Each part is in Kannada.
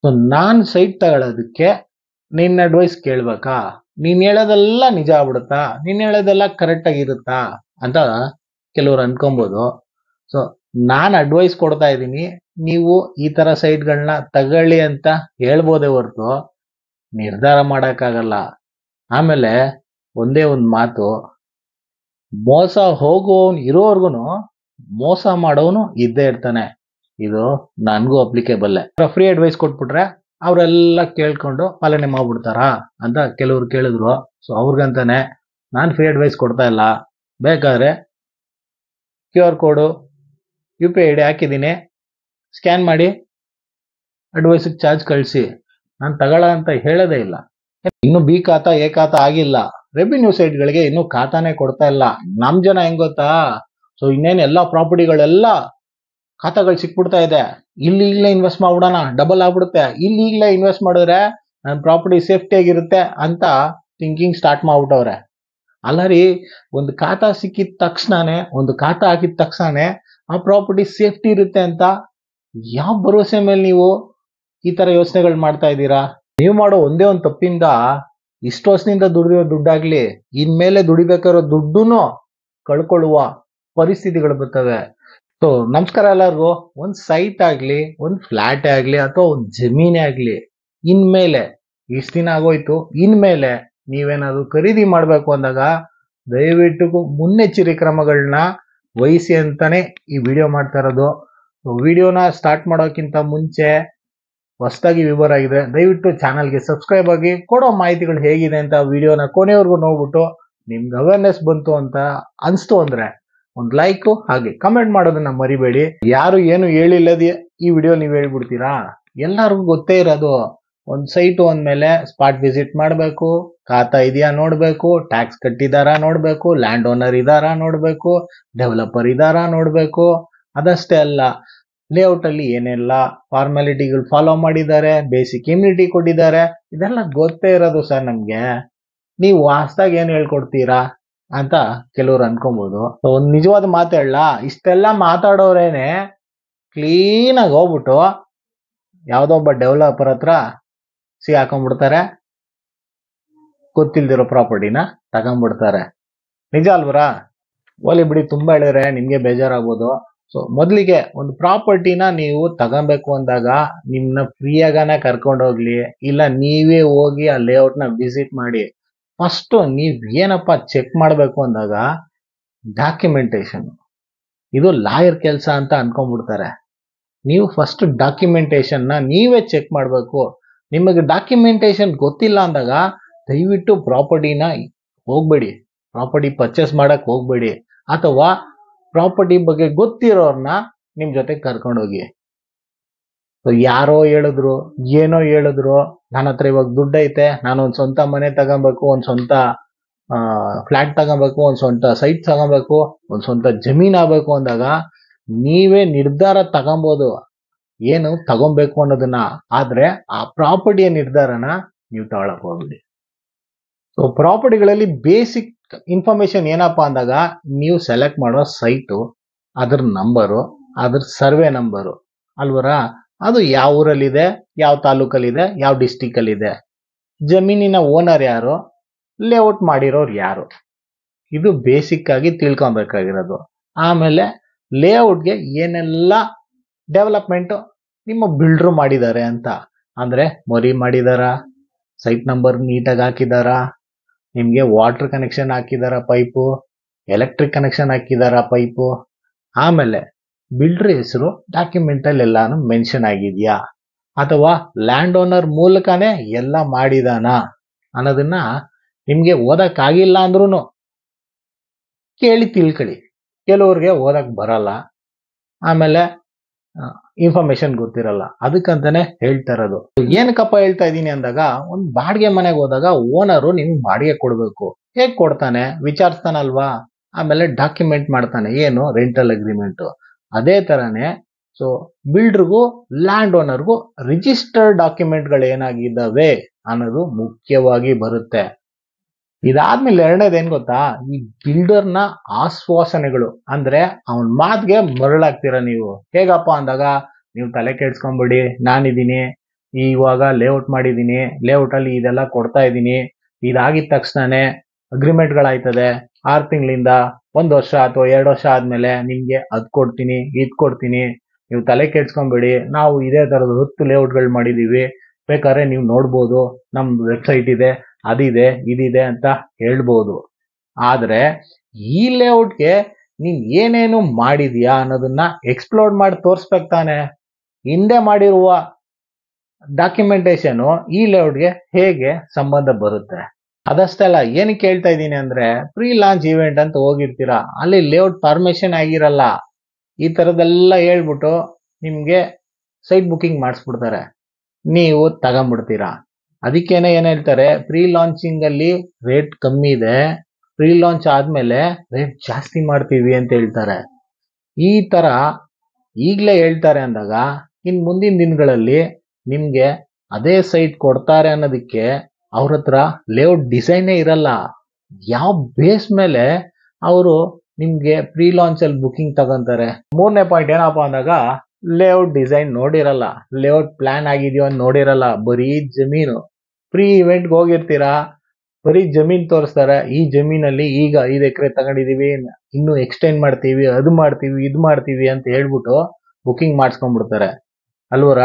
ಸೊ ನಾನು ಸೈಟ್ ತಗೊಳ್ಳೋದಕ್ಕೆ ನಿನ್ನ ಅಡ್ವೈಸ್ ಕೇಳ್ಬೇಕಾ, ನೀನ್ ಹೇಳೋದೆಲ್ಲ ನಿಜ ಆಗ್ಬಿಡುತ್ತಾ, ನೀನ್ ಹೇಳೋದೆಲ್ಲ ಕರೆಕ್ಟ್ ಆಗಿರುತ್ತಾ ಅಂತ ಕೆಲವ್ರು ಅನ್ಕೊಬೋದು. ಸೊ ನಾನು ಅಡ್ವೈಸ್ ಕೊಡ್ತಾ ಇದ್ದೀನಿ, ನೀವು ಈ ತರ ಸೈಟ್ಗಳನ್ನ ತಗೊಳ್ಳಿ ಅಂತ ಹೇಳ್ಬೋದೇ ಹೊರತು ನಿರ್ಧಾರ ಮಾಡೋಕ್ಕಾಗಲ್ಲ. ಆಮೇಲೆ ಒಂದೇ ಒಂದು ಮಾತು, ಮೋಸ ಹೋಗೋನು ಇರೋವರ್ಗುನು ಮೋಸ ಮಾಡೋನು ಇದ್ದೇ ಇರ್ತಾನೆ. ಇದು ನನಗೂ ಅಪ್ಲಿಕೇಬಲ್. ಫ್ರೀ ಅಡ್ವೈಸ್ ಕೊಟ್ಬಿಟ್ರೆ ಅವರೆಲ್ಲ ಕೇಳ್ಕೊಂಡು ಪಾಲನೆ ಮಾಡ್ಬಿಡ್ತಾರಾ ಅಂತ ಕೆಲವ್ರು ಕೇಳಿದ್ರು. ಸೊ ಅವ್ರಿಗಂತಾನೆ ನಾನು ಫ್ರೀ ಅಡ್ವೈಸ್ ಕೊಡ್ತಾ ಇಲ್ಲ. ಬೇಕಾದ್ರೆ QR ಕೋಡು UPI ID ಹಾಕಿದ್ದೀನಿ, ಸ್ಕ್ಯಾನ್ ಮಾಡಿ ಅಡ್ವೈಸಿಗೆ ಚಾರ್ಜ್ ಕಳಿಸಿ. ನಾನು ತಗೊಳ ಅಂತ ಹೇಳೋದೇ ಇಲ್ಲ. ಇನ್ನು ಬಿ ಖಾತಾ ಎ ಖಾತಾ ಆಗಿಲ್ಲ, ರೆವಿನ್ಯೂ ಸೈಟ್ಗಳಿಗೆ ಇನ್ನೂ ಖಾತಾನೇ ಕೊಡ್ತಾ ಇಲ್ಲ. ನಮ್ ಜನ ಹೆಂಗ್ ಗೊತ್ತಾ, ಸೊ ಇನ್ನೇನು ಎಲ್ಲ ಪ್ರಾಪರ್ಟಿಗಳೆಲ್ಲ ಖಾತಾಗಳು ಸಿಕ್ಬಿಡ್ತಾ ಇದೆ, ಇಲ್ಲಿ ಈಗಲೇ ಇನ್ವೆಸ್ಟ್ ಮಾಡ್ಬಿಡೋಣ, ಡಬಲ್ ಆಗ್ಬಿಡುತ್ತೆ, ಇಲ್ಲಿ ಈಗಲೇ ಇನ್ವೆಸ್ಟ್ ಮಾಡಿದ್ರೆ ನನ್ನ ಪ್ರಾಪರ್ಟಿ ಸೇಫ್ಟಿ ಆಗಿರುತ್ತೆ ಅಂತ ಥಿಂಕಿಂಗ್ ಸ್ಟಾರ್ಟ್ ಮಾಡ್ಬಿಟ್ಟವ್ರೆ. ಅಲ್ಲ ರೀ, ಒಂದು ಖಾತಾ ಸಿಕ್ಕಿದ ತಕ್ಷಣನೇ, ಒಂದು ಖಾತಾ ಹಾಕಿದ ತಕ್ಷಣನೇ ಆ ಪ್ರಾಪರ್ಟಿ ಸೇಫ್ಟಿ ಇರುತ್ತೆ ಅಂತ ಯಾವ ಭರವಸೆ ಮೇಲೆ ನೀವು ಈ ತರ ಯೋಚನೆಗಳು ಮಾಡ್ತಾ ಇದ್ದೀರಾ? ನೀವು ಮಾಡೋ ಒಂದೇ ಒಂದು ತಪ್ಪಿಂದ ಇಷ್ಟು ವರ್ಷದಿಂದ ದುಡಿಯೋ ದುಡ್ಡಾಗ್ಲಿ, ಇನ್ಮೇಲೆ ದುಡಿಬೇಕಾರೋ ದುಡ್ಡುನು ಕಳ್ಕೊಳ್ಳುವ ಪರಿಸ್ಥಿತಿಗಳು ಬರ್ತವೆ. ಸೊ ನಮಸ್ಕಾರ ಎಲ್ಲರಿಗೂ. ಒಂದು ಸೈಟ್ ಆಗ್ಲಿ, ಒಂದು ಫ್ಲಾಟ್ ಆಗ್ಲಿ, ಅಥವಾ ಒಂದು ಜಮೀನೇ ಆಗ್ಲಿ, ಇನ್ಮೇಲೆ ಇಷ್ಟು ದಿನ ಆಗೋಯ್ತು, ಇನ್ಮೇಲೆ ನೀವೇನಾದ್ರು ಖರೀದಿ ಮಾಡ್ಬೇಕು ಅಂದಾಗ ದಯವಿಟ್ಟು ಮುನ್ನೆಚ್ಚರಿಕೆ ಕ್ರಮಗಳನ್ನ ವಹಿಸಿ ಅಂತಾನೆ ಈ ವಿಡಿಯೋ ಮಾಡ್ತಾ ಇರೋದು. ವಿಡಿಯೋನ ಸ್ಟಾರ್ಟ್ ಮಾಡೋಕ್ಕಿಂತ ಮುಂಚೆ ಹೊಸದಾಗಿ ವಿವರ ಆಗಿದೆ, ದಯವಿಟ್ಟು ಚಾನಲ್ಗೆ ಸಬ್ಸ್ಕ್ರೈಬ್ ಆಗಿ. ಕೊಡೋ ಮಾಹಿತಿಗಳು ಹೇಗಿದೆ ಅಂತ ವಿಡಿಯೋನ ಕೊನೆವರೆಗೂ ನೋಡ್ಬಿಟ್ಟು ನಿಮ್ಗೆ ಅವೇರ್ನೆಸ್ ಬಂತು ಅಂತ ಅನಿಸ್ತು ಅಂದ್ರೆ ಒಂದು ಲೈಕ್ ಹಾಗೆ ಕಮೆಂಟ್ ಮಾಡೋದನ್ನ ಮರಿಬೇಡಿ. ಯಾರು ಏನು ಹೇಳಿಲ್ಲದೆ ಈ ವಿಡಿಯೋ ನೀವು ಹೇಳ್ಬಿಡ್ತೀರಾ? ಎಲ್ಲರಿಗೂ ಗೊತ್ತೇ ಇರೋದು, ಒಂದು ಸೈಟು ಅಂದಮೇಲೆ ಸ್ಪಾಟ್ ವಿಸಿಟ್ ಮಾಡಬೇಕು, ಖಾತಾ ಇದೆಯಾ ನೋಡಬೇಕು, ಟ್ಯಾಕ್ಸ್ ಕಟ್ಟಿದಾರಾ ನೋಡಬೇಕು, ಲ್ಯಾಂಡ್ ಓನರ್ ಇದಾರಾ ನೋಡಬೇಕು, ಡೆವಲಪರ್ ಇದಾರಾ ನೋಡಬೇಕು. ಅದಷ್ಟೇ ಅಲ್ಲ, ಲೇಔಟ್ ಅಲ್ಲಿ ಏನೆಲ್ಲ ಫಾರ್ಮಾಲಿಟಿಗಳು ಫಾಲೋ ಮಾಡಿದ್ದಾರೆ, ಬೇಸಿಕ್ ಇಮ್ಯುನಿಟಿ ಕೊಟ್ಟಿದ್ದಾರೆ, ಇದೆಲ್ಲ ಗೊತ್ತೇ ಇರೋದು ಸರ್ ನಮ್ಗೆ. ನೀವು ವಾಸ್ತಾಗ ಏನ್ ಹೇಳ್ಕೊಡ್ತೀರಾ ಅಂತ ಕೆಲವ್ರು ಅನ್ಕೊಬಹುದು. ಒಂದು ನಿಜವಾದ ಮಾತು ಹೇಳ, ಇಷ್ಟೆಲ್ಲ ಮಾತಾಡೋರೇನೆ ಕ್ಲೀನ್ ಆಗಿ ಹೋಗ್ಬಿಟ್ಟು ಯಾವ್ದೋ ಒಬ್ಬ ಡೆವಲಪರ್ ಹತ್ರ ಹಾಕೊಂಡ್ಬಿಡ್ತಾರೆ, ಗೊತ್ತಿಲ್ದಿರೋ ಪ್ರಾಪರ್ಟಿನ ತಗೊಂಡ್ಬಿಡ್ತಾರೆ. ನಿಜ ಅಲ್ವರಾ? ಓಲಿ ಬಿಡಿ, ತುಂಬಾ ಹೇಳಿದ್ರೆ ನಿಮ್ಗೆ ಬೇಜಾರಾಗ್ಬೋದು. ಸೊ ಮೊದಲಿಗೆ ಒಂದು ಪ್ರಾಪರ್ಟಿನ ನೀವು ತಗೊಬೇಕು ಅಂದಾಗ ನಿಮ್ನ ಫ್ರೀಯಾಗನೇ ಕರ್ಕೊಂಡು ಹೋಗ್ಲಿ, ಇಲ್ಲ ನೀವೇ ಹೋಗಿ ಆ ಲೇಔಟ್ ನ ವಿಸಿಟ್ ಮಾಡಿ, ಫಸ್ಟ್ ನೀವ್ ಏನಪ್ಪ ಚೆಕ್ ಮಾಡ್ಬೇಕು ಅಂದಾಗ ಡಾಕ್ಯುಮೆಂಟೇಶನ್. ಇದು ಲಾಯರ್ ಕೆಲಸ ಅಂತ ಅನ್ಕೊಂಡ್ಬಿಡ್ತಾರೆ. ನೀವು ಫಸ್ಟ್ ಡಾಕ್ಯುಮೆಂಟೇಶನ್ ನ ನೀವೇ ಚೆಕ್ ಮಾಡ್ಬೇಕು. ನಿಮಗೆ ಡಾಕ್ಯುಮೆಂಟೇಶನ್ ಗೊತ್ತಿಲ್ಲ ಅಂದಾಗ ದಯವಿಟ್ಟು ಪ್ರಾಪರ್ಟಿನ ಹೋಗ್ಬೇಡಿ, ಪ್ರಾಪರ್ಟಿ ಪರ್ಚೇಸ್ ಮಾಡಕ್ ಹೋಗ್ಬೇಡಿ. ಅಥವಾ ಪ್ರಾಪರ್ಟಿ ಬಗ್ಗೆ ಗೊತ್ತಿರೋರ್ನ ನಿಮ್ ಜೊತೆ ಕರ್ಕೊಂಡೋಗಿ. ಯಾರೋ ಹೇಳಿದ್ರು, ಏನೋ ಹೇಳಿದ್ರು, ನನ್ನ ಹತ್ರ ಇವಾಗ ದುಡ್ಡು ಐತೆ, ನಾನು ಒಂದ್ ಸ್ವಂತ ಮನೆ ತಗೊಬೇಕು, ಒಂದ್ ಸ್ವಂತ ಫ್ಲಾಟ್ ತಗೊಬೇಕು, ಒಂದ್ ಸ್ವಂತ ಸೈಟ್ ತಗೊಬೇಕು, ಒಂದ್ ಸ್ವಂತ ಜಮೀನ್ ಆಗ್ಬೇಕು ಅಂದಾಗ ನೀವೇ ನಿರ್ಧಾರ ತಗೊಬೋದು ಏನು ತಗೊಬೇಕು ಅನ್ನೋದನ್ನ. ಆದ್ರೆ ಆ ಪ್ರಾಪರ್ಟಿಯ ನಿರ್ಧಾರನ ನೀವು ತಗೊಳಕ್ ಹೋಗ್ಬಿಡಿ. ಸೊ ಪ್ರಾಪರ್ಟಿಗಳಲ್ಲಿ ಬೇಸಿಕ್ ಇನ್ಫಾರ್ಮೇಶನ್ ಏನಪ್ಪಾ ಅಂದಾಗ, ನೀವು ಸೆಲೆಕ್ಟ್ ಮಾಡೋ ಸೈಟು, ಅದ್ರ ನಂಬರು, ಅದ್ರ ಸರ್ವೆ ನಂಬರು ಅಲ್ವರಾ, ಅದು ಯಾವ ಊರಲ್ಲಿದೆ, ಯಾವ ತಾಲೂಕಲ್ಲಿದೆ, ಯಾವ ಡಿಸ್ಟಿಕ್ ಅಲ್ಲಿ ಇದೆ, ಜಮೀನಿನ ಓನರ್ ಯಾರು, ಲೇಔಟ್ ಮಾಡಿರೋರು ಯಾರು, ಇದು ಬೇಸಿಕ್ ಆಗಿ ತಿಳ್ಕೊಬೇಕಾಗಿರೋದು. ಆಮೇಲೆ ಲೇಔಟ್ಗೆ ಏನೆಲ್ಲ ಡೆವಲಪ್ಮೆಂಟ್ ನಿಮ್ಮ ಬಿಲ್ಡ್ರು ಮಾಡಿದ್ದಾರೆ ಅಂತ, ಅಂದ್ರೆ ಮೊರಿ ಮಾಡಿದಾರ, ಸೈಟ್ ನಂಬರ್ ನೀಟಾಗಿ ಹಾಕಿದಾರ, ನಿಮ್ಗೆ ವಾಟರ್ ಕನೆಕ್ಷನ್ ಹಾಕಿದಾರ ಪೈಪು, ಎಲೆಕ್ಟ್ರಿಕ್ ಕನೆಕ್ಷನ್ ಹಾಕಿದಾರ ಪೈಪು, ಆಮೇಲೆ ಬಿಲ್ಡ್ರ್ ಹೆಸರು ಡಾಕ್ಯುಮೆಂಟ್ ಅಲ್ಲಿ ಎಲ್ಲಾನು ಮೆನ್ಷನ್ ಆಗಿದ್ಯಾ, ಅಥವಾ ಲ್ಯಾಂಡ್ ಓನರ್ ಮೂಲಕನೇ ಎಲ್ಲ ಮಾಡಿದಾನ ಅನ್ನೋದನ್ನ ನಿಮ್ಗೆ ಓದಕ್ ಆಗಿಲ್ಲ ಅಂದ್ರೂ ಕೇಳಿ ತಿಳ್ಕೊಳ್ಳಿ. ಕೆಲವ್ರಿಗೆ ಓದಕ್ ಬರಲ್ಲ, ಆಮೇಲೆ ಇನ್ಫಾರ್ಮೇಶನ್ ಗೊತ್ತಿರಲ್ಲ, ಅದಕ್ಕಂತಾನೆ ಹೇಳ್ತಾ ಇರೋದು. ಏನಕ್ಕಪ್ಪ ಹೇಳ್ತಾ ಇದ್ದೀನಿ ಅಂದಾಗ, ಒಂದು ಬಾಡಿಗೆ ಮನೆಗೆ ಹೋದಾಗ ಓನರು ನಿಮ್ಗೆ ಬಾಡಿಗೆ ಕೊಡ್ಬೇಕು. ಹೇಗ್ ಕೊಡ್ತಾನೆ ವಿಚಾರಿಸ್ತಾನಲ್ವಾ, ಆಮೇಲೆ ಡಾಕ್ಯುಮೆಂಟ್ ಮಾಡ್ತಾನೆ, ಏನು ರೆಂಟಲ್ ಅಗ್ರಿಮೆಂಟ್. ಅದೇ ತರನೇ ಸೊ ಬಿಲ್ಡರ್ಗೂ ಲ್ಯಾಂಡ್ ಓನರ್ಗೂ ರಿಜಿಸ್ಟರ್ಡ್ ಡಾಕ್ಯುಮೆಂಟ್ಗಳು ಏನಾಗಿದ್ದಾವೆ ಅನ್ನೋದು ಮುಖ್ಯವಾಗಿ ಬರುತ್ತೆ. ಇದಾದ್ಮೇಲೆ ಎರಡನೇದು ಏನ್ ಗೊತ್ತಾ, ಈ ಬಿಲ್ಡರ್ನ ಆಶ್ವಾಸನೆಗಳು. ಅಂದ್ರೆ ಅವನ್ ಮಾತಿಗೆ ಮರಳಾಗ್ತೀರ ನೀವು. ಹೇಗಪ್ಪ ಅಂದಾಗ, ನೀವು ತಲೆ ಕೆಡ್ಸ್ಕೊಂಬಿಡಿ, ನಾನಿದ್ದೀನಿ, ಇವಾಗ ಲೇಔಟ್ ಮಾಡಿದ್ದೀನಿ, ಲೇಔಟ್ ಅಲ್ಲಿ ಇದೆಲ್ಲ ಕೊಡ್ತಾ ಇದ್ದೀನಿ, ಇದಾಗಿದ ತಕ್ಷಣನೇ ಅಗ್ರಿಮೆಂಟ್ಗಳಾಯ್ತದೆ, 6 ತಿಂಗಳಿಂದ 1 ವರ್ಷ ಅಥವಾ 2 ವರ್ಷ ಆದ್ಮೇಲೆ ನಿಮ್ಗೆ ಅದ್ ಕೊಡ್ತೀನಿ, ಇದ್ ಕೊಡ್ತೀನಿ, ನೀವು ತಲೆ ಕೆಡ್ಸ್ಕೊಂಬೇಡಿ, ನಾವು ಇದೇ ತರದ 10 ಲೇಔಟ್ಗಳು ಮಾಡಿದೀವಿ, ಬೇಕಾದ್ರೆ ನೀವು ನೋಡ್ಬೋದು, ನಮ್ದು ವೆಬ್ಸೈಟ್ ಇದೆ, ಅದಿದೆ, ಇದಿದೆ ಅಂತ ಹೇಳ್ಬೋದು. ಆದ್ರೆ ಈ ಲೇಔಟ್ಗೆ ನೀನ್ ಏನೇನು ಮಾಡಿದ್ಯಾ ಅನ್ನೋದನ್ನ ಎಕ್ಸ್ಪ್ಲೋರ್ ಮಾಡಿ ತೋರ್ಸ್ಬೇಕು ತಾನೆ. ಹಿಂದೆ ಮಾಡಿರುವ ಡಾಕ್ಯುಮೆಂಟೇಶನ್ ಈ ಲೇಔಟ್ಗೆ ಹೇಗೆ ಸಂಬಂಧ ಬರುತ್ತೆ? ಅದಷ್ಟೇ ಅಲ್ಲ, ಏನಕ್ಕೆ ಹೇಳ್ತಾ ಇದ್ದೀನಿ ಅಂದ್ರೆ, ಪ್ರೀ ಲಾಂಚ್ ಇವೆಂಟ್ ಅಂತ ಹೋಗಿರ್ತೀರಾ, ಅಲ್ಲಿ ಲೇಔಟ್ ಫಾರ್ಮೇಶನ್ ಆಗಿರಲ್ಲ, ಈ ತರದೆಲ್ಲ ಹೇಳ್ಬಿಟ್ಟು ನಿಮ್ಗೆ ಸೈಟ್ ಬುಕಿಂಗ್ ಮಾಡಿಸ್ಬಿಡ್ತಾರೆ, ನೀವು ತಗೊಂಡ್ಬಿಡ್ತೀರಾ. ಅದಕ್ಕೇನೆ ಏನ್ ಹೇಳ್ತಾರೆ, ಪ್ರೀ ಲಾಂಚಿಂಗ್ ಅಲ್ಲಿ ರೇಟ್ ಕಮ್ಮಿ ಇದೆ, ಪ್ರೀ ಲಾಂಚ್ ಆದ್ಮೇಲೆ ರೇಟ್ ಜಾಸ್ತಿ ಮಾಡ್ತೀವಿ ಅಂತ ಹೇಳ್ತಾರೆ. ಈ ತರ ಈಗ್ಲೇ ಹೇಳ್ತಾರೆ ಅಂದಾಗ ಇನ್ ಮುಂದಿನ ದಿನಗಳಲ್ಲಿ ನಿಮ್ಗೆ ಅದೇ ಸೈಟ್ ಕೊಡ್ತಾರೆ ಅನ್ನೋದಕ್ಕೆ ಅವ್ರ ಹತ್ರ ಲೇಔಟ್ ಡಿಸೈನೇ ಇರಲ್ಲ. ಯಾವ ಬೇಸ್ ಮೇಲೆ ಅವರು ನಿಮ್ಗೆ ಪ್ರೀ ಲಾಂಚ್ ಅಲ್ಲಿ ಬುಕಿಂಗ್ ತಗೊಂತಾರೆ? 3ನೇ ಪಾಯಿಂಟ್ ಏನಪ್ಪ ಅಂದಾಗ, ಲೇಔಟ್ ಡಿಸೈನ್ ನೋಡಿರಲ್ಲ, ಲೇಔಟ್ ಪ್ಲಾನ್ ಆಗಿದೆಯೋ ಅಂತ ನೋಡಿರಲ್ಲ, ಬರೀ ಜಮೀನು. ಪ್ರೀ ಇವೆಂಟ್ಗೆ ಹೋಗಿರ್ತೀರಾ, ಬರೀ ಜಮೀನ್ ತೋರಿಸ್ತಾರೆ, ಈ ಜಮೀನಲ್ಲಿ ಈಗ 5 ಎಕರೆ ತಗೊಂಡಿದೀವಿ, ಇನ್ನು ಎಕ್ಸ್ಟೆಂಡ್ ಮಾಡ್ತೀವಿ, ಅದು ಮಾಡ್ತೀವಿ, ಇದು ಮಾಡ್ತೀವಿ ಅಂತ ಹೇಳ್ಬಿಟ್ಟು ಬುಕಿಂಗ್ ಮಾಡಿಸ್ಕೊಂಡ್ಬಿಡ್ತಾರೆ ಅಲ್ವರ.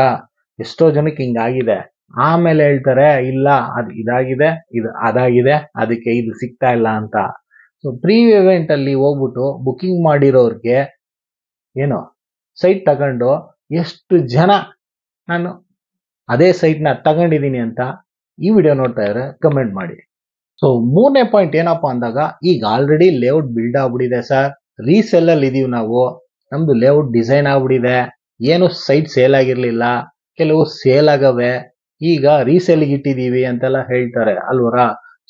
ಎಷ್ಟೋ ಜನಕ್ಕೆ ಹಿಂಗಾಗಿದೆ. ಆಮೇಲೆ ಹೇಳ್ತಾರೆ, ಇಲ್ಲ ಅದು ಇದಾಗಿದೆ, ಇದು ಅದಾಗಿದೆ, ಅದಕ್ಕೆ ಇದು ಸಿಗ್ತಾ ಇಲ್ಲ ಅಂತ. ಸೊ ಪ್ರೀ ಇವೆಂಟ್ ಅಲ್ಲಿ ಹೋಗ್ಬಿಟ್ಟು ಬುಕಿಂಗ್ ಮಾಡಿರೋರ್ಗೆ ಏನು ಸೈಟ್ ತಗೊಂಡು ಎಷ್ಟು ಜನ ನಾನು ಅದೇ ಸೈಟ್ ನ ತಗೊಂಡಿದ್ದೀನಿ ಅಂತ ಈ ವಿಡಿಯೋ ನೋಡ್ತಾ ಇದ್ರೆ ಕಮೆಂಟ್ ಮಾಡಿ. ಸೊ 3ನೇ ಪಾಯಿಂಟ್ ಏನಪ್ಪಾ ಅಂದಾಗ, ಈಗ ಆಲ್ರೆಡಿ ಲೇಔಟ್ ಬಿಲ್ಡ್ ಆಗ್ಬಿಟ್ಟಿದೆ ಸರ್, ರೀಸೆಲ್ ಅಲ್ಲಿ ಇದೀವಿ ನಾವು, ನಮ್ದು ಲೇಔಟ್ ಡಿಸೈನ್ ಆಗ್ಬಿಟ್ಟಿದೆ, ಏನು ಸೈಟ್ ಸೇಲ್ ಆಗಿರ್ಲಿಲ್ಲ, ಕೆಲವು ಸೇಲ್ ಆಗವೆ, ಈಗ ರೀಸೆಲ್ಗೆ ಇಟ್ಟಿದೀವಿ ಅಂತೆಲ್ಲ ಹೇಳ್ತಾರೆ ಅಲ್ವರ.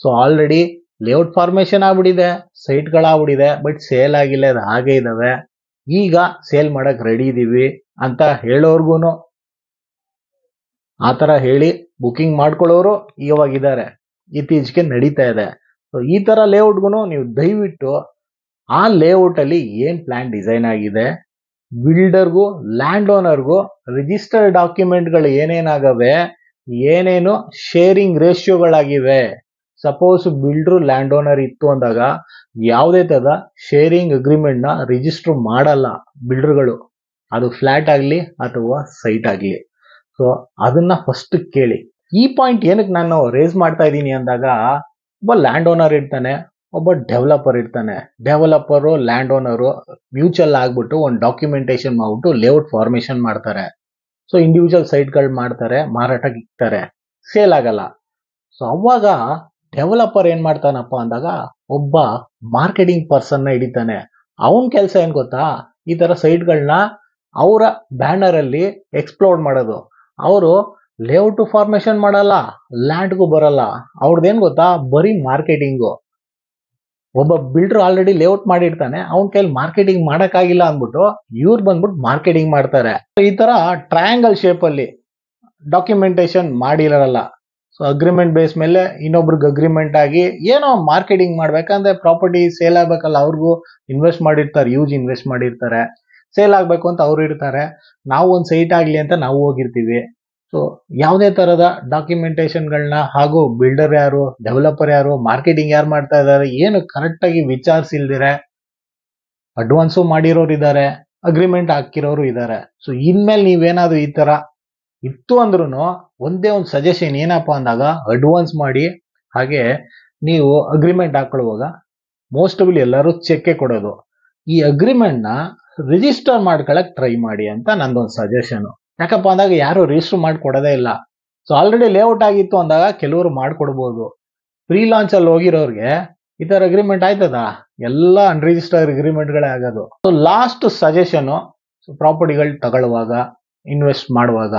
ಸೊ ಆಲ್ರೆಡಿ ಲೇಔಟ್ ಫಾರ್ಮೇಶನ್ ಆಗ್ಬಿಟ್ಟಿದೆ, ಸೈಟ್ಗಳಾಗ್ಬಿಟ್ಟಿದೆ, ಬಟ್ ಸೇಲ್ ಆಗಿಲ್ಲ, ಅದು ಹಾಗೆ ಇದಾವೆ, ಈಗ ಸೇಲ್ ಮಾಡಕ್ ರೆಡಿ ಇದೀವಿ ಅಂತ ಹೇಳೋರ್ಗುನು, ಆತರ ಹೇಳಿ ಬುಕಿಂಗ್ ಮಾಡ್ಕೊಳ್ಳೋರು ಇವಾಗಿದ್ದಾರೆ, ಇತ್ತೀಚೆಗೆ ನಡೀತಾ ಇದೆ. ಸೊ ಈ ತರ ಲೇಔಟ್ಗೂ ನೀವು ದಯವಿಟ್ಟು ಆ ಲೇಔಟ್ ಅಲ್ಲಿ ಏನ್ ಪ್ಲಾನ್ ಡಿಸೈನ್ ಆಗಿದೆ, ಬಿಲ್ಡರ್ಗೂ ಲ್ಯಾಂಡ್ ಓನರ್ಗೂ ರಿಜಿಸ್ಟರ್ಡ್ ಡಾಕ್ಯುಮೆಂಟ್ಗಳು ಏನೇನಾಗವೆ, ಏನೇನು ಶೇರಿಂಗ್ ರೇಷಿಯೋಗಳಾಗಿವೆ. ಸಪೋಸ್ ಬಿಲ್ಡರ್ ಲ್ಯಾಂಡ್ ಓನರ್ ಇತ್ತು ಅಂದಾಗ ಯಾವುದೇ ತರದ ಶೇರಿಂಗ್ ಅಗ್ರಿಮೆಂಟ್ ನ ರಿಜಿಸ್ಟರ್ ಮಾಡಲ್ಲ ಬಿಲ್ಡರ್ಗಳು, ಅದು ಫ್ಲಾಟ್ ಆಗ್ಲಿ ಅಥವಾ ಸೈಟ್ ಆಗ್ಲಿ. ಸೊ ಅದನ್ನ ಫಸ್ಟ್ ಕೇಳಿ. ಈ ಪಾಯಿಂಟ್ ಏನಕ್ಕೆ ನಾನು ರೇಸ್ ಮಾಡ್ತಾ ಇದ್ದೀನಿ ಅಂದಾಗ, ಒಬ್ಬ ಲ್ಯಾಂಡ್ ಓನರ್ ಇರ್ತಾನೆ, ಒಬ್ಬ ಡೆವಲಪರ್ ಇರ್ತಾನೆ. ಡೆವಲಪರು ಲ್ಯಾಂಡ್ ಓನರು ಮ್ಯೂಚುವಲ್ ಆಗ್ಬಿಟ್ಟು ಒಂದು ಡಾಕ್ಯುಮೆಂಟೇಶನ್ ಮಾಡ್ಬಿಟ್ಟು ಲೇಔಟ್ ಫಾರ್ಮೇಶನ್ ಮಾಡ್ತಾರೆ. ಸೊ ಇಂಡಿವಿಜುವಲ್ ಸೈಟ್ಗಳು ಮಾಡ್ತಾರೆ, ಮಾರಾಟಕ್ಕೆ ಇಕ್ತಾರೆ, ಸೇಲ್ ಆಗಲ್ಲ. ಸೊ ಅವಾಗ ಡೆವಲಪರ್ ಏನ್ ಮಾಡ್ತಾನಪ್ಪ ಅಂದಾಗ, ಒಬ್ಬ ಮಾರ್ಕೆಟಿಂಗ್ ಪರ್ಸನ್ ನ ಹಿಡಿತಾನೆ. ಅವನ್ ಕೆಲಸ ಏನ್ ಗೊತ್ತಾ, ಈ ತರ ಸೈಟ್ಗಳನ್ನ ಅವರ ಬ್ಯಾನರ್ ಅಲ್ಲಿ ಎಕ್ಸ್ಪ್ಲೋರ್ ಮಾಡೋದು. ಅವರು ಲೇಔಟ್ ಫಾರ್ಮೇಶನ್ ಮಾಡಲ್ಲ, ಲ್ಯಾಂಡ್ಗೂ ಬರಲ್ಲ, ಅವ್ರದ್ದೇನ್ ಗೊತ್ತಾ, ಬರೀ ಮಾರ್ಕೆಟಿಂಗು. ಒಬ್ಬ ಬಿಲ್ಡರ್ ಆಲ್ರೆಡಿ ಲೇಔಟ್ ಮಾಡಿರ್ತಾನೆ, ಅವನ ಕೈಲಿ ಮಾರ್ಕೆಟಿಂಗ್ ಮಾಡಕ್ಕಾಗಿಲ್ಲ ಅಂದ್ಬಿಟ್ಟು ಇವ್ರು ಬಂದ್ಬಿಟ್ಟು ಮಾರ್ಕೆಟಿಂಗ್ ಮಾಡ್ತಾರೆ. ಈ ತರ ಟ್ರಯಾಂಗಲ್ ಶೇಪ್ ಅಲ್ಲಿ ಡಾಕ್ಯುಮೆಂಟೇಶನ್ ಮಾಡಿರಲ್ಲ. ಸೊ ಅಗ್ರಿಮೆಂಟ್ ಬೇಸ್ ಮೇಲೆ ಇನ್ನೊಬ್ರಿಗೆ ಅಗ್ರಿಮೆಂಟ್ ಆಗಿ ಏನೋ ಮಾರ್ಕೆಟಿಂಗ್ ಮಾಡ್ಬೇಕಂದ್ರೆ, ಪ್ರಾಪರ್ಟಿ ಸೇಲ್ ಆಗ್ಬೇಕಲ್ಲ, ಅವ್ರಿಗೂ ಇನ್ವೆಸ್ಟ್ ಮಾಡಿರ್ತಾರೆ, ಯೂಸ್ ಇನ್ವೆಸ್ಟ್ ಮಾಡಿರ್ತಾರೆ, ಸೇಲ್ ಆಗ್ಬೇಕು ಅಂತ ಅವ್ರು ಇರ್ತಾರೆ, ನಾವು ಒಂದು ಸೈಟ್ ಆಗ್ಲಿ ಅಂತ ನಾವು ಹೋಗಿರ್ತೀವಿ. ಸೊ ಯಾವುದೇ ತರದ ಡಾಕ್ಯುಮೆಂಟೇಶನ್ಗಳನ್ನ ಹಾಗೂ ಬಿಲ್ಡರ್ ಯಾರು, ಡೆವಲಪರ್ ಯಾರು, ಮಾರ್ಕೆಟಿಂಗ್ ಯಾರು ಮಾಡ್ತಾ ಇದ್ದಾರೆ, ಏನು ಕರೆಕ್ಟ್ ಆಗಿ ವಿಚಾರಿಸಿಲ್ದಿರೆ ಅಡ್ವಾನ್ಸು ಮಾಡಿರೋರು ಇದ್ದಾರೆ, ಅಗ್ರಿಮೆಂಟ್ ಹಾಕಿರೋರು ಇದ್ದಾರೆ. ಸೊ ಇನ್ಮೇಲೆ ನೀವೇನಾದ್ರು ಈ ತರ ಇತ್ತು ಅಂದ್ರೂ ಒಂದೇ ಒಂದು ಸಜೆಷನ್ ಏನಪ್ಪಾ ಅಂದಾಗ, ಅಡ್ವಾನ್ಸ್ ಮಾಡಿ, ಹಾಗೆ ನೀವು ಅಗ್ರಿಮೆಂಟ್ ಹಾಕೊಳ್ಳುವಾಗ ಮೋಸ್ಟಬಲಿ ಎಲ್ಲರೂ ಚೆಕ್ ಕೊಡೋದು, ಈ ಅಗ್ರಿಮೆಂಟ್ ನ ರಿಜಿಸ್ಟರ್ ಮಾಡ್ಕೊಳಕ್ ಟ್ರೈ ಮಾಡಿ ಅಂತ ನಂದೊಂದು ಸಜೆಷನ್. ಯಾಕಪ್ಪ ಅಂದಾಗ ಯಾರು ರಿಜಿಸ್ಟರ್ ಮಾಡ್ಕೊಡೋದೇ ಇಲ್ಲ. ಸೊ ಆಲ್ರೆಡಿ ಲೇಔಟ್ ಆಗಿತ್ತು ಅಂದಾಗ ಕೆಲವರು ಮಾಡ್ಕೊಡ್ಬೋದು. ಪ್ರೀ ಲಾಂಚ್ ಅಲ್ಲಿ ಹೋಗಿರೋರ್ಗೆ ಈ ತರ ಅಗ್ರಿಮೆಂಟ್ ಆಯ್ತದ, ಎಲ್ಲ ಅನ್ರಿಜಿಸ್ಟರ್ಡ್ ಅಗ್ರಿಮೆಂಟ್ಗಳೇ ಆಗೋದು. ಸೊ ಲಾಸ್ಟ್ ಸಜೆಷನ್, ಪ್ರಾಪರ್ಟಿಗಳು ತಗೊಳ್ಳುವಾಗ, ಇನ್ವೆಸ್ಟ್ ಮಾಡುವಾಗ,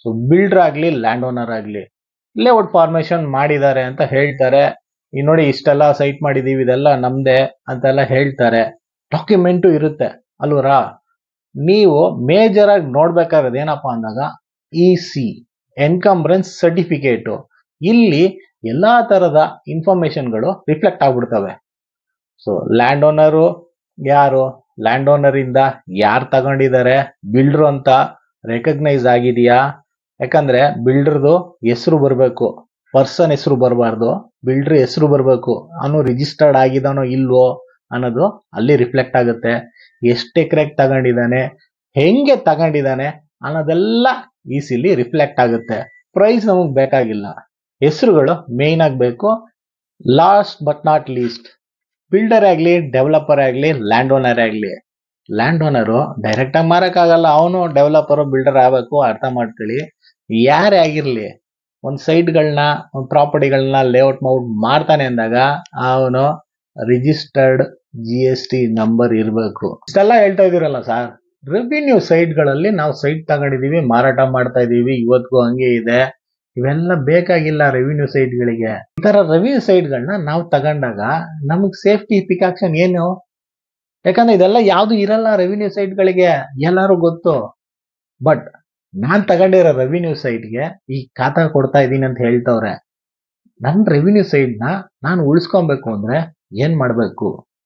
ಸೊ ಬಿಲ್ಡರ್ ಆಗ್ಲಿ ಲ್ಯಾಂಡ್ ಓನರ್ ಆಗ್ಲಿ ಲೇಔಟ್ ಫಾರ್ಮೇಶನ್ ಮಾಡಿದ್ದಾರೆ ಅಂತ ಹೇಳ್ತಾರೆ, ಈ ನೋಡಿ ಇಷ್ಟೆಲ್ಲ ಸೈಟ್ ಮಾಡಿದೀವಿ, ಇದೆಲ್ಲ ನಮ್ದೆ ಅಂತೆಲ್ಲ ಹೇಳ್ತಾರೆ, ಡಾಕ್ಯುಮೆಂಟು ಇರುತ್ತೆ ಅಲ್ವರಾ. ನೀವು ಮೇಜರ್ ಆಗಿ ನೋಡ್ಬೇಕಾದ್ರೆ ಏನಪ್ಪಾ ಅಂದಾಗ, EC ಎನ್ಕಂಬ್ರೆನ್ಸ್ ಸರ್ಟಿಫಿಕೇಟ್, ಇಲ್ಲಿ ಎಲ್ಲಾ ತರದ ಇನ್ಫಾರ್ಮೇಶನ್ಗಳು ರಿಫ್ಲೆಕ್ಟ್ ಆಗ್ಬಿಡ್ತವೆ. ಸೊ ಲ್ಯಾಂಡ್ ಓನರು ಯಾರು, ಲ್ಯಾಂಡ್ ಓನರ್ ಇಂದ ಯಾರು ತಗೊಂಡಿದ್ದಾರೆ, ಬಿಲ್ಡರ್ ಅಂತ ರೆಕಗ್ನೈಸ್ ಆಗಿದೆಯಾ, ಯಾಕಂದ್ರೆ ಬಿಲ್ಡರ್ದು ಹೆಸರು ಬರಬೇಕು, ಪರ್ಸನ್ ಹೆಸರು ಬರಬಾರ್ದು, ಬಿಲ್ಡರ್ ಹೆಸರು ಬರಬೇಕು. ಅವನು ರಿಜಿಸ್ಟರ್ಡ್ ಆಗಿದಾನೋ ಇಲ್ವೋ ಅನ್ನೋದು ಅಲ್ಲಿ ರಿಫ್ಲೆಕ್ಟ್ ಆಗುತ್ತೆ. ಎಷ್ಟು ಎಕರೆಗೆ ತಗೊಂಡಿದ್ದಾನೆ, ಹೆಂಗೆ ತಗೊಂಡಿದ್ದಾನೆ ಅನ್ನೋದೆಲ್ಲ ಈಸಿಲಿ ರಿಫ್ಲೆಕ್ಟ್ ಆಗುತ್ತೆ. ಪ್ರೈಸ್ ನಮಗೆ ಬೇಕಾಗಿಲ್ಲ, ಹೆಸರುಗಳು ಮೇಯ್ನ್ ಆಗಬೇಕು. Last but not least, builder ಆಗಲಿ, ಡೆವಲಪರ್ ಆಗಲಿ, ಲ್ಯಾಂಡ್ ಓನರ್ ಆಗಲಿ, ಲ್ಯಾಂಡ್ ಓನರು ಡೈರೆಕ್ಟ್ ಆಗಿ ಮಾರಕ್ಕಾಗಲ್ಲ, ಅವನು ಡೆವಲಪರ್ ಬಿಲ್ಡರ್ ಆಗಬೇಕು. ಅರ್ಥ ಮಾಡ್ಕೊಳ್ಳಿ. ಯಾರೇ ಆಗಿರ್ಲಿ, ಒಂದು ಸೈಟ್ಗಳನ್ನ, ಒಂದು ಪ್ರಾಪರ್ಟಿಗಳನ್ನ ಲೇಔಟ್ ಮಾಡ್ತಾನೆ ಅಂದಾಗ ಅವನು ರಿಜಿಸ್ಟರ್ಡ್ GST ನಂಬರ್ ಇರಬೇಕು. ಇಷ್ಟೆಲ್ಲ ಹೇಳ್ತಾ ಇದೀರಲ್ಲ ಸರ್, ರೆವಿನ್ಯೂ ಸೈಟ್ಗಳಲ್ಲಿ ನಾವು ಸೈಟ್ ತಗೊಂಡಿದೀವಿ, ಮಾರಾಟ ಮಾಡ್ತಾ ಇದೀವಿ, ಇವತ್ತಿಗೂ ಹಂಗೆ ಇದೆ. ಇವೆಲ್ಲ ಬೇಕಾಗಿಲ್ಲ ರೆವಿನ್ಯೂ ಸೈಟ್ಗಳಿಗೆ. ಈ ತರ ರೆವಿನ್ಯೂ ಸೈಟ್ಗಳನ್ನ ನಾವು ತಗೊಂಡಾಗ ನಮಗ್ ಸೇಫ್ಟಿ ಪ್ರಿಕಾಕ್ಷನ್ ಏನು? ಯಾಕಂದ್ರೆ ಇದೆಲ್ಲ ಯಾವ್ದು ಇರಲ್ಲ ರೆವಿನ್ಯೂ ಸೈಟ್ಗಳಿಗೆ, ಎಲ್ಲರೂ ಗೊತ್ತು. ಬಟ್ ನಾನ್ ತಗೊಂಡಿರೋ ರೆವಿನ್ಯೂ ಸೈಟ್ಗೆ ಈ ಖಾತಾ ಕೊಡ್ತಾ ಇದೀನಿ ಅಂತ ಹೇಳ್ತವ್ರೆ. ನನ್ನ ರೆವಿನ್ಯೂ ಸೈಟ್ನ ನಾನು ಉಳಿಸ್ಕೊಬೇಕು ಅಂದ್ರೆ ಏನ್ ಮಾಡ್ಬೇಕು?